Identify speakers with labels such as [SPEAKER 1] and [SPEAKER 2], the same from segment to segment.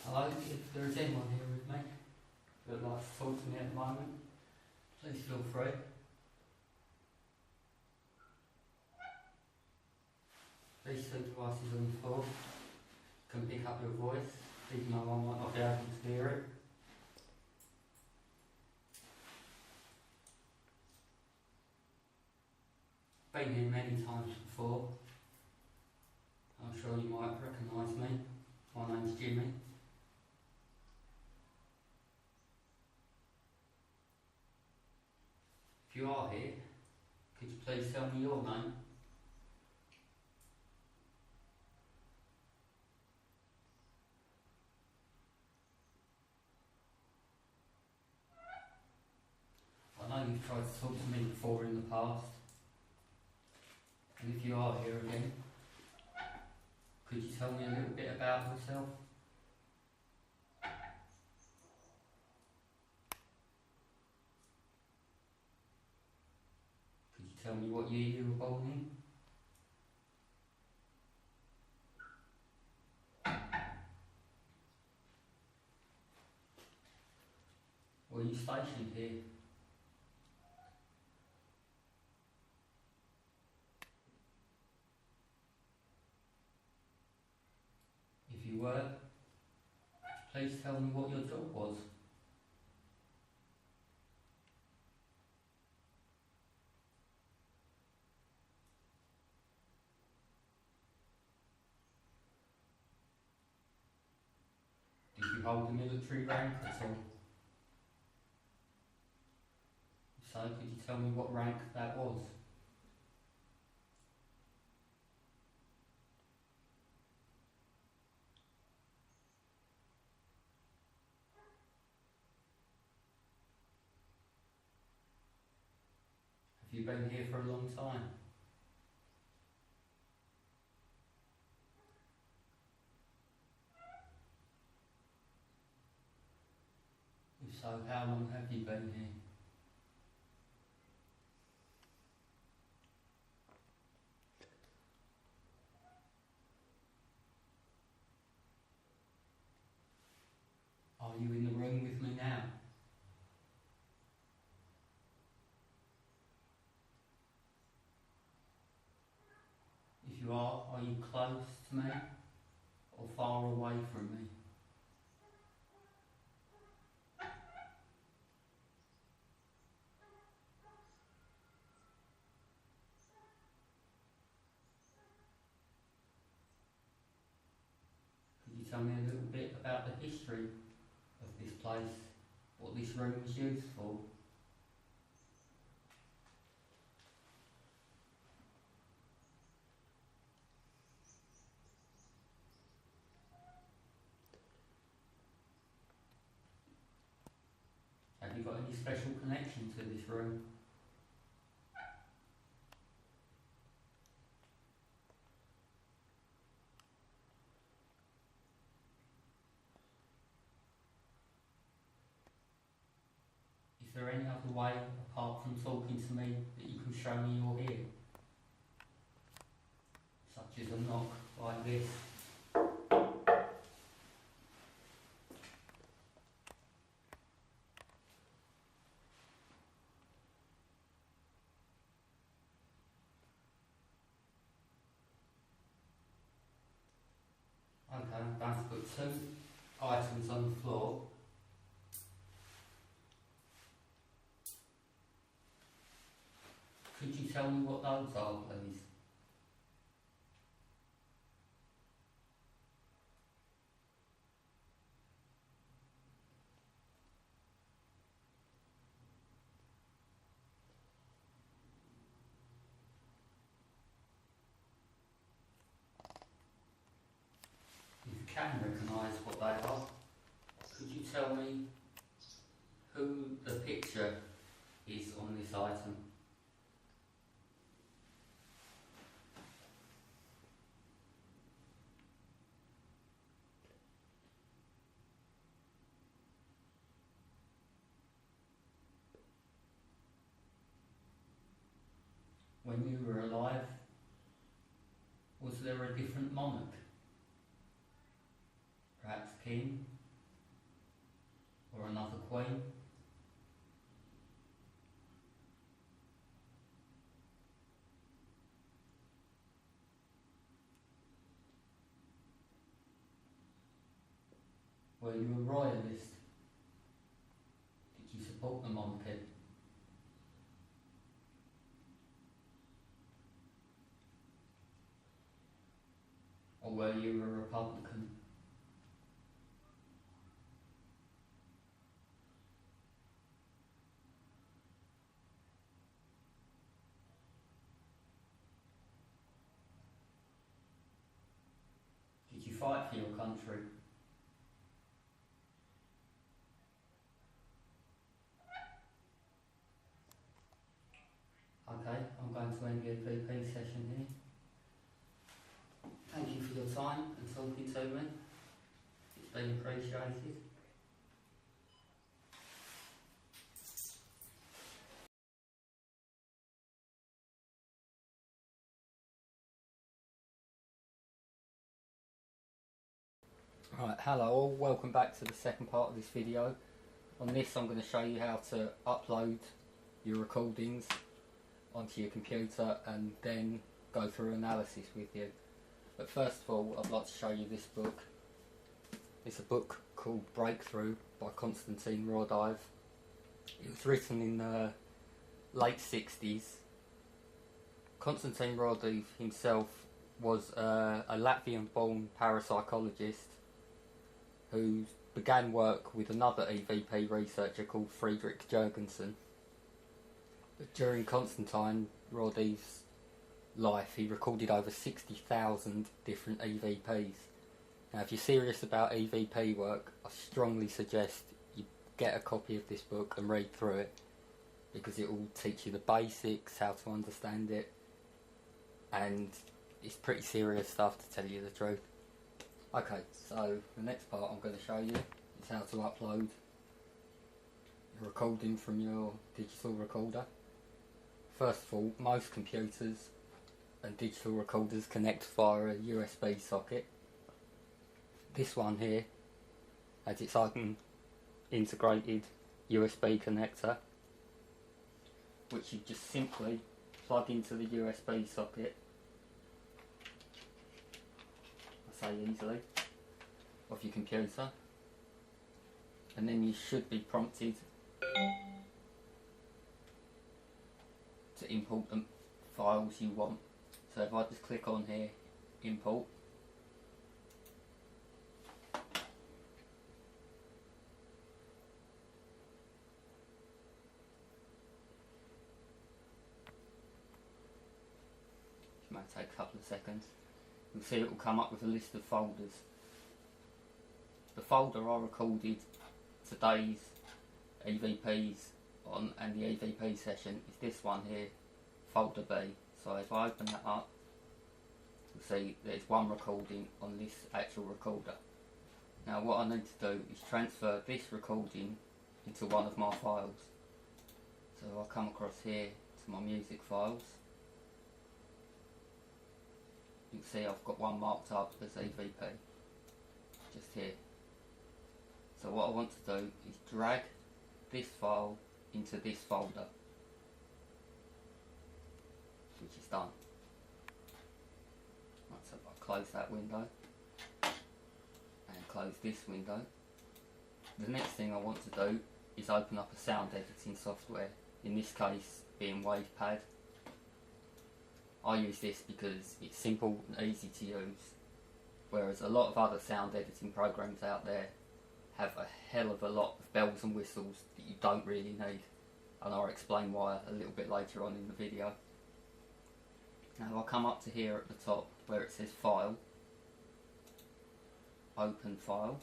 [SPEAKER 1] Hello, if there is anyone here with me who would like to talk to me at the moment, please feel free. These two devices on the floor can pick up your voice, even though I might not be able to hear it. Been here many times before. I'm sure you might recognise me. My name's Jimmy. If you are here, could you please tell me your name? I know you've tried to talk to me before in the past, and if you are here again, could you tell me a little bit about yourself? Could you tell me what year you were born in? Were you stationed here? If you were, please tell me what your job was. Did you hold a military rank at all? If so, could you tell me what rank that was? Have you been here for a long time? If so, how long have you been here? Are you in the room with me now? If you are you close to me or far away from me? Could you tell me a little bit about the history of this place, what this room was used for? Have you got any special connection to this room? Is there any other way, apart from talking to me, that you can show me you're here? Such as a knock like this. Okay, I'm going to put two items on the floor. Could you tell me what those are, please? If you can recognise what they are, could you tell me who the picture is on this item? When you were alive, was there a different monarch? Perhaps king? Or another queen? Were you a royalist? Did you support the monarchy? Or were you a Republican? Did you fight for your country? Okay, I'm going to end the VP session here. Thank you for your time and talking to me. It's been appreciated. Right, hello all, welcome back to the second part of this video. On this I'm going to show you how to upload your recordings onto your computer and then go through analysis with you. But first of all, I'd like to show you this book. It's a book called Breakthrough by Konstantin Raudive. It was written in the late 60s. Konstantin Raudive himself was a Latvian-born parapsychologist who began work with another EVP researcher called Friedrich Jurgensen. But during Konstantin Raudive's life, he recorded over 60,000 different EVPs. Now, if you're serious about EVP work, I strongly suggest you get a copy of this book and read through it, because it will teach you the basics, how to understand it, and it's pretty serious stuff, to tell you the truth. Okay, so the next part I'm going to show you is how to upload your recording from your digital recorder. First of all, most computers and digital recorders connect via a USB socket. This one here has its own integrated USB connector, which you just simply plug into the USB socket, I say easily, of your computer, and then you should be prompted to import the files you want. So if I just click on here, import, it might take a couple of seconds, you'll see it will come up with a list of folders. The folder I recorded today's EVPs on and the EVP session is this one here, folder B. So if I open that up, you'll see there's one recording on this actual recorder. Now what I need to do is transfer this recording into one of my files. So I'll come across here to my music files. You can see I've got one marked up as EVP, just here. So what I want to do is drag this file into this folder, which is done. Right, so if I close that window and close this window, the next thing I want to do is open up a sound editing software, in this case being WavePad. I use this because it's simple and easy to use, whereas a lot of other sound editing programs out there have a hell of a lot of bells and whistles that you don't really need, and I'll explain why a little bit later on in the video. Now I'll come up to here at the top where it says File, Open File,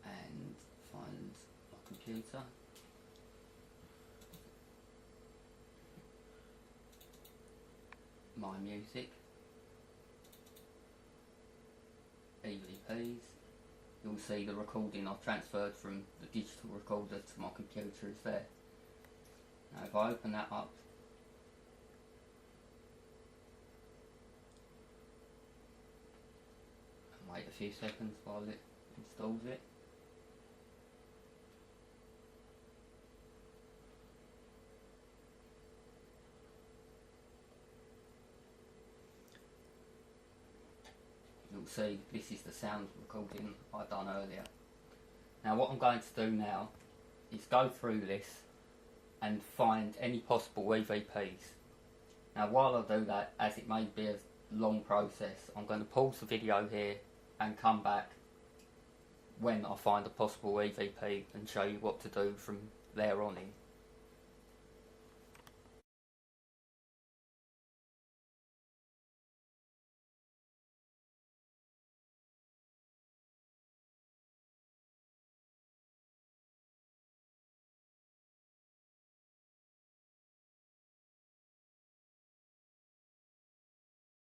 [SPEAKER 1] and find my computer. My music, EVPs. You'll see the recording I've transferred from the digital recorder to my computer is there. Now if I open that up few seconds while it installs it. You'll see this is the sound recording I done earlier. Now what I'm going to do now is go through this and find any possible EVPs. Now while I do that, as it may be a long process, I'm going to pause the video here and come back when I find a possible EVP and show you what to do from there on in.